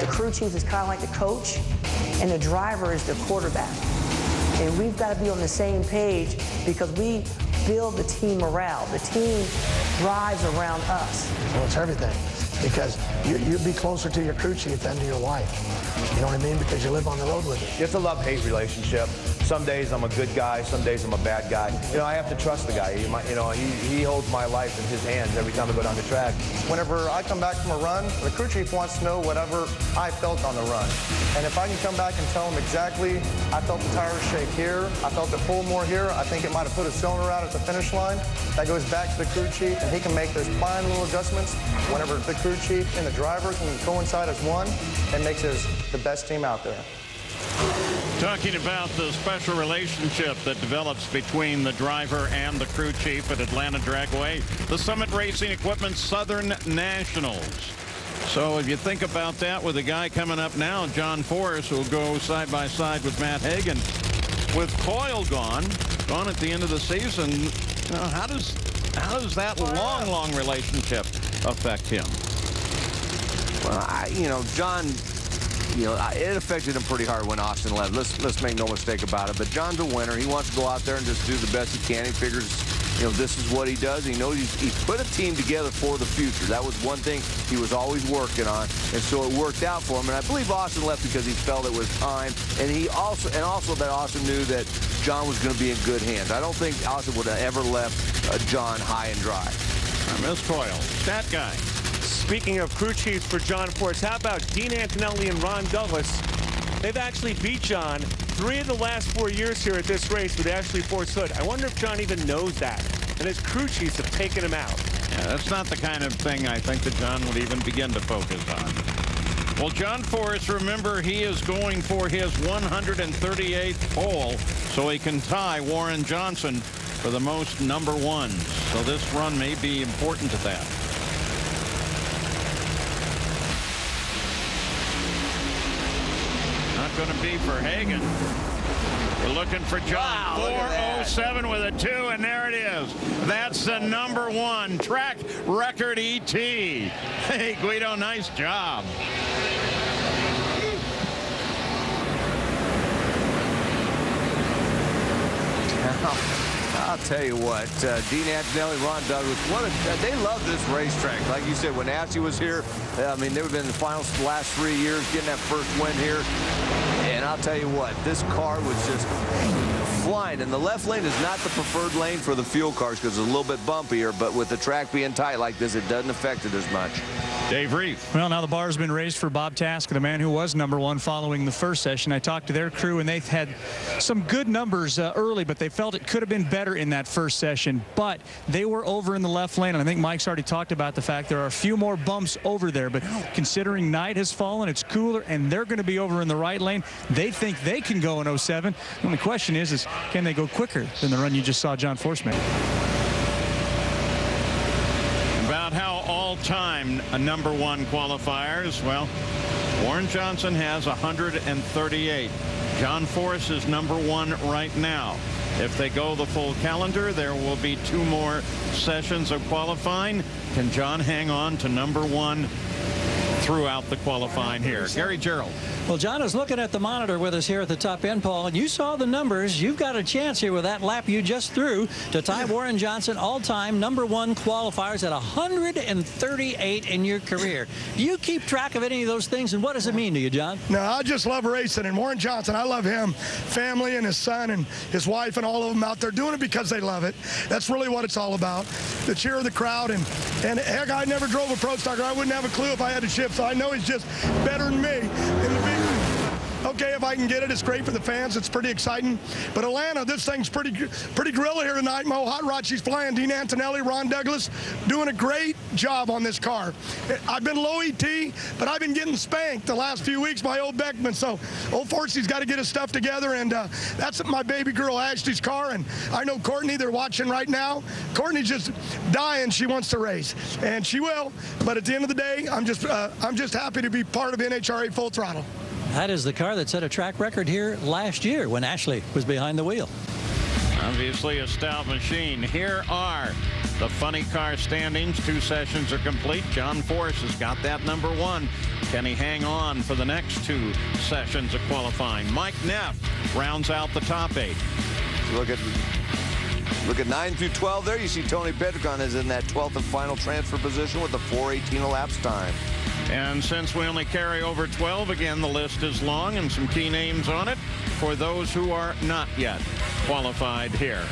The crew chief is kind of like the coach, and the driver is the quarterback. And we've got to be on the same page because we build the team morale. The team drives around us. Well, it's everything, because you'd be closer to your crew chief than to your wife. You know what I mean? Because you live on the road with it. It's a love-hate relationship. Some days I'm a good guy, some days I'm a bad guy. You know, I have to trust the guy. He holds my life in his hands every time I go down the track. Whenever I come back from a run, the crew chief wants to know whatever I felt on the run. And if I can come back and tell him exactly, I felt the tires shake here, I felt it pull more here, I think it might have put a cylinder out at the finish line, that goes back to the crew chief, and he can make those fine little adjustments whenever the crew chief and the driver can coincide as one, and makes us the best team out there. Talking about the special relationship that develops between the driver and the crew chief at Atlanta Dragway, the Summit Racing Equipment Southern Nationals. So if you think about that, with a guy coming up now, John Force, who will go side by side with Matt Hagan, with Coyle gone at the end of the season, how does that long relationship affect him? Well, John, it affected him pretty hard when Austin left. Let's make no mistake about it. But John's a winner. He wants to go out there and just do the best he can. He figures, this is what he does. He knows he put a team together for the future. That was one thing he was always working on, and so it worked out for him. And I believe Austin left because he felt it was time, and also that Austin knew that John was going to be in good hands. I don't think Austin would have ever left John high and dry. Miss Coyle, that guy. Speaking of crew chiefs for John Force, how about Dean Antonelli and Ron Douglas? They've actually beat John 3 of the last 4 years here at this race with Ashley Force Hood. I wonder if John even knows that, and his crew chiefs have taken him out. Yeah, that's not the kind of thing I think that John would even begin to focus on. Well, John Force, remember, he is going for his 138th pole, so he can tie Warren Johnson for the most number ones. So this run may be important to that. Not going to be for Hagan. We're looking for John. Wow, 4:07 with a 2, and there it is. That's the number 1 track record ET. Hey, Guido, nice job. I'll tell you what, Dean Antonelli, Ron Douglas, they love this racetrack. Like you said, when Ashley was here, I mean, they've been in the finals the last 3 years, getting that first win here. And I'll tell you what, this car was just flying. And the left lane is not the preferred lane for the fuel cars because it's a little bit bumpier, but with the track being tight like this, it doesn't affect it as much. Dave Reef. Well, now the bar's been raised for Bob Tasker, the man who was number 1 following the first session. I talked to their crew, and they've had some good numbers early, but they felt it could have been better in that first session. But they were over in the left lane, and I think Mike's already talked about the fact there are a few more bumps over there. But considering night has fallen, it's cooler, and they're going to be over in the right lane, they think they can go in 07. The only question is can they go quicker than the run you just saw John Force make? About how all-time number 1 qualifiers, well, Warren Johnson has 138. John Force is number 1 right now. If they go the full calendar, there will be 2 more sessions of qualifying. Can John hang on to number 1 throughout the qualifying here? Gary Gerald. Well, John is looking at the monitor with us here at the top end, Paul, and you saw the numbers. You've got a chance here with that lap you just threw to tie Warren Johnson all-time number 1 qualifiers at 138 in your career. Do you keep track of any of those things, and what does it mean to you, John? No, I just love racing, and Warren Johnson, I love him. Family and his son and his wife and all of them out there doing it because they love it. That's really what it's all about. The cheer of the crowd, and heck, I never drove a Pro Stock car. I wouldn't have a clue if I had to shift, so I know he's just better than me in the big. Okay, if I can get it, it's great for the fans. It's pretty exciting. But Atlanta, this thing's pretty gorilla here tonight. Mo Hot Rod, she's flying. Dean Antonelli, Ron Douglas, doing a great job on this car. I've been low ET, but I've been getting spanked the last few weeks by old Beckman. So old Forcey's got to get his stuff together, and that's my baby girl Ashley's car. And I know Courtney, they're watching right now. Courtney's just dying. She wants to race, and she will. But at the end of the day, I'm just happy to be part of NHRA Full Throttle. That is the car that set a track record here last year when Ashley was behind the wheel. Obviously a stout machine. Here are the funny car standings. 2 sessions are complete. John Force has got that number 1. Can he hang on for the next 2 sessions of qualifying? Mike Neff rounds out the top 8. Look at 9 through 12 there. You see Tony Pedregon is in that 12th and final transfer position with a 4:18 elapsed time. And since we only carry over 12, again, the list is long and some key names on it for those who are not yet qualified here.